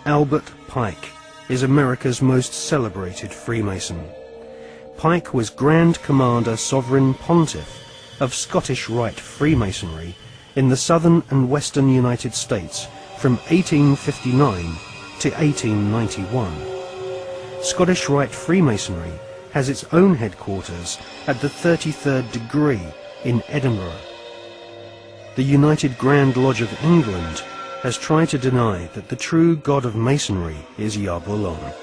Albert Pike is America's most celebrated Freemason. Pike was Grand Commander Sovereign Pontiff of Scottish Rite Freemasonry in the southern and western United States from 1859 to 1891. Scottish Rite Freemasonry has its own headquarters at the 33rd degree in Edinburgh. The United Grand Lodge of England has tried to deny that the true god of Masonry is Yarbulon,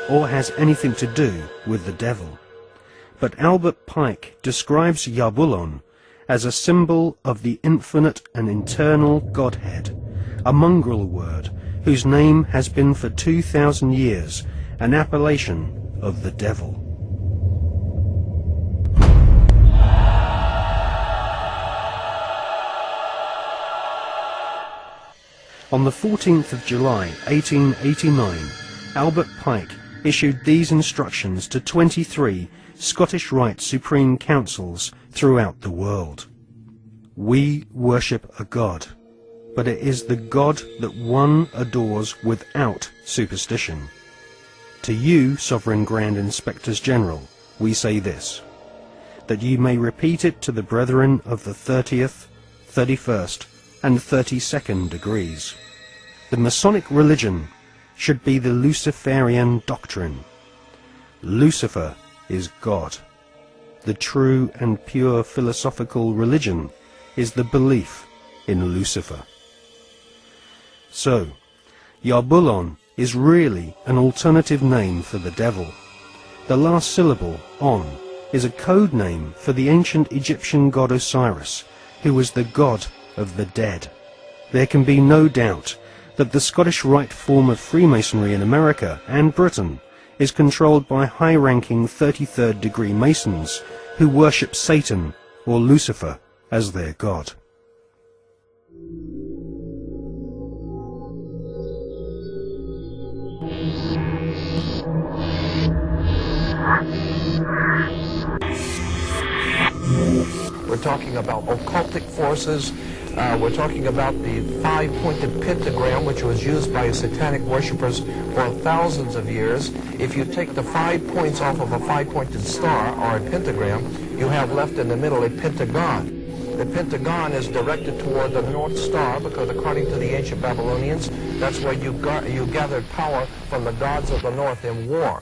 or has anything to do with the devil. But Albert Pike describes Yarbulon as a symbol of the infinite and eternal Godhead, a mongrel word whose name has been for 2,000 years an appellation of the devil. On the 14th of July 1889, Albert Pike issued these instructions to 23 Scottish Rite Supreme Councils throughout the world. We worship a God, but it is the God that one adores without superstition. To you, Sovereign Grand Inspectors General, we say this, that you may repeat it to the brethren of the 30th, 31st, and 32nd degrees. The Masonic religion should be the Luciferian doctrine. Lucifer is God. The true and pure philosophical religion is the belief in Lucifer. So, Yarbulon is really an alternative name for the devil. The last syllable, on, is a code name for the ancient Egyptian god Osiris, who was the god of the dead. There can be no doubt that the Scottish Rite form of Freemasonry in America and Britain is controlled by high-ranking 33rd degree Masons who worship Satan or Lucifer as their god. We're talking about occultic forces. We're talking about the five-pointed pentagram, which was used by satanic worshippers for thousands of years. If you take the 5 points off of a five-pointed star, or a pentagram, you have left in the middle a pentagon. The pentagon is directed toward the North Star because, according to the ancient Babylonians, that's where you gathered power from the gods of the North in war.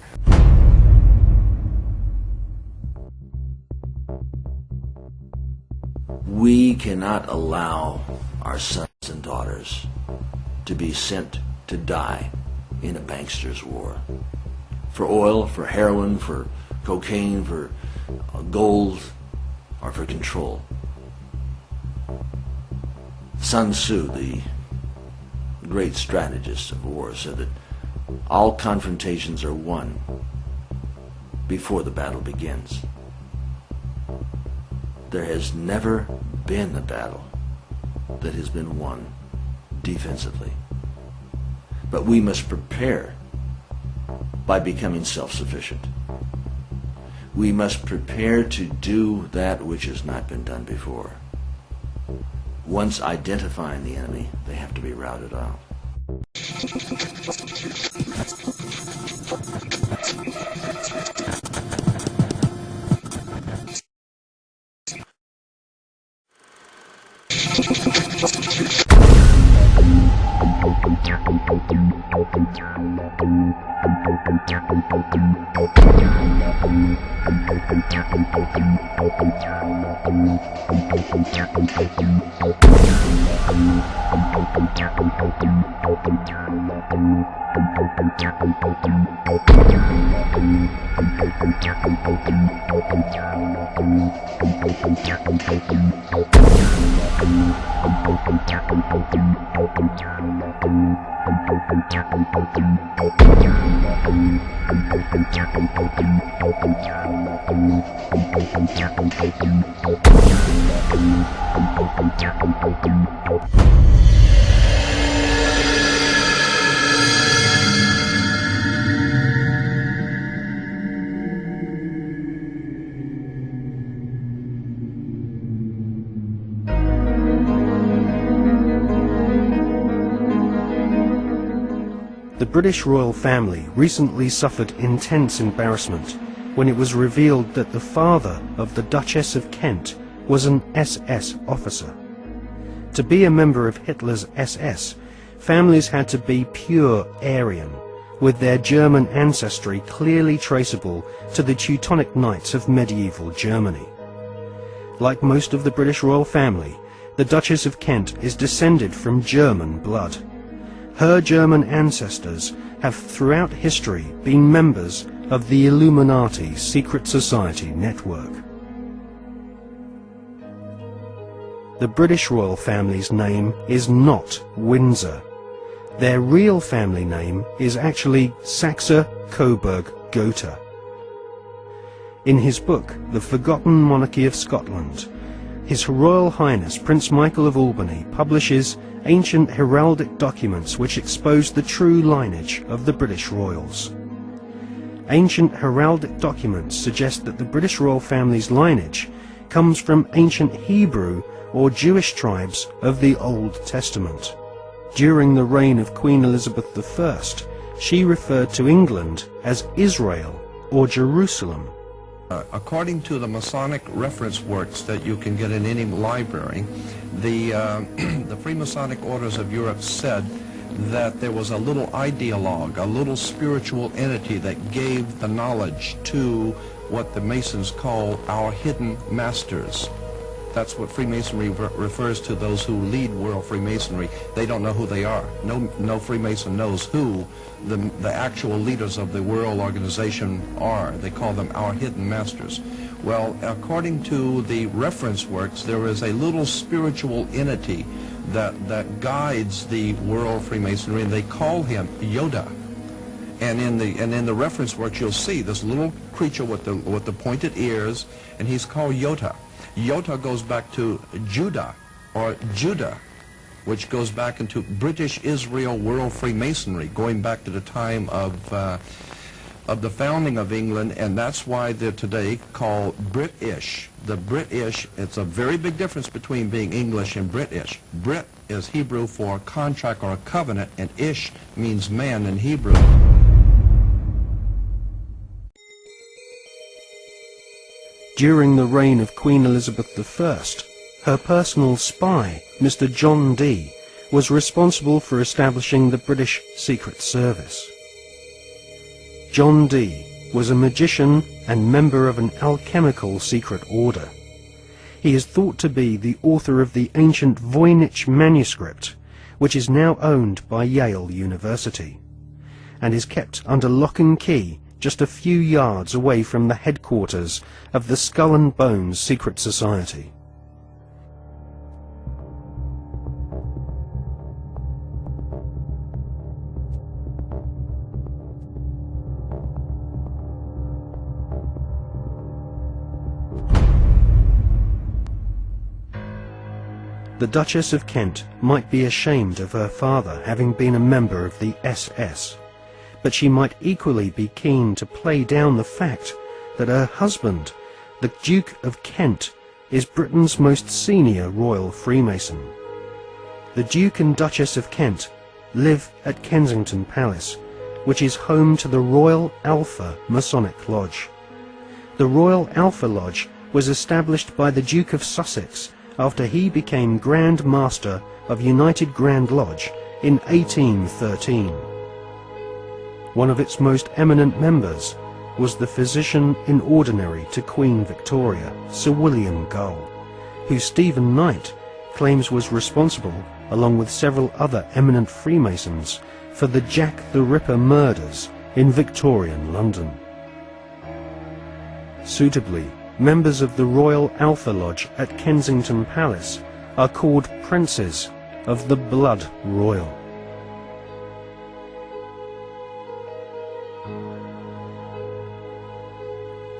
We cannot allow our sons and daughters to be sent to die in a bankster's war. For oil, for heroin, for cocaine, for gold, or for control. Sun Tzu, the great strategist of war, said that all confrontations are won before the battle begins. There has never been a battle that has been won defensively. But we must prepare by becoming self-sufficient. We must prepare to do that which has not been done before. Once identifying the enemy, they have to be routed out. The British royal family recently suffered intense embarrassment when it was revealed that the father of the Duchess of Kent was an SS officer. To be a member of Hitler's SS, families had to be pure Aryan, with their German ancestry clearly traceable to the Teutonic Knights of medieval Germany. Like most of the British royal family, the Duchess of Kent is descended from German blood. Her German ancestors have throughout history been members of the Illuminati secret society network. The British royal family's name is not Windsor. Their real family name is actually Saxe-Coburg-Gotha. In his book, The Forgotten Monarchy of Scotland, His Royal Highness Prince Michael of Albany publishes ancient heraldic documents which expose the true lineage of the British royals. Ancient heraldic documents suggest that the British royal family's lineage comes from ancient Hebrew or Jewish tribes of the Old Testament. During the reign of Queen Elizabeth I, she referred to England as Israel or Jerusalem. According to the Masonic reference works that you can get in any library, the Freemasonic orders of Europe said that there was a little ideologue, a little spiritual entity that gave the knowledge to what the Masons call our hidden masters. That's what Freemasonry refers to, those who lead world Freemasonry. They don't know who they are. No Freemason knows who the actual leaders of the world organization are. They call them our hidden masters. Well, according to the reference works, there is a little spiritual entity that guides the world Freemasonry, and they call him Yoda. And in the reference works, you'll see this little creature with the pointed ears, and he's called Yota. Yota goes back to Judah, or Judah, which goes back into British Israel World Freemasonry, going back to the time of the founding of England, and that's why they're today called British. The British, it's a very big difference between being English and British. Brit is Hebrew for contract or a covenant, and Ish means man in Hebrew. During the reign of Queen Elizabeth I, her personal spy, Mr. John Dee, was responsible for establishing the British Secret Service. John Dee was a magician and member of an alchemical secret order. He is thought to be the author of the ancient Voynich manuscript, which is now owned by Yale University, and is kept under lock and key just a few yards away from the headquarters of the Skull and Bones Secret Society. The Duchess of Kent might be ashamed of her father having been a member of the SS, but she might equally be keen to play down the fact that her husband, the Duke of Kent, is Britain's most senior royal Freemason. The Duke and Duchess of Kent live at Kensington Palace, which is home to the Royal Alpha Masonic Lodge. The Royal Alpha Lodge was established by the Duke of Sussex after he became Grand Master of United Grand Lodge in 1813. One of its most eminent members was the physician in ordinary to Queen Victoria, Sir William Gull, who Stephen Knight claims was responsible, along with several other eminent Freemasons, for the Jack the Ripper murders in Victorian London. Suitably, members of the Royal Alpha Lodge at Kensington Palace are called Princes of the Blood Royal.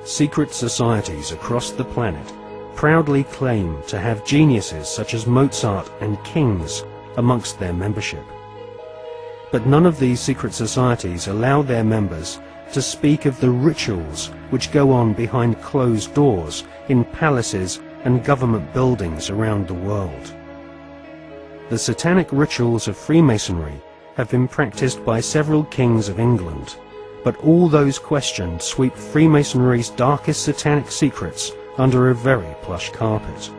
Secret societies across the planet proudly claim to have geniuses such as Mozart and kings amongst their membership. But none of these secret societies allow their members to speak of the rituals which go on behind closed doors in palaces and government buildings around the world. The satanic rituals of Freemasonry have been practiced by several kings of England, but all those questioned sweep Freemasonry's darkest satanic secrets under a very plush carpet.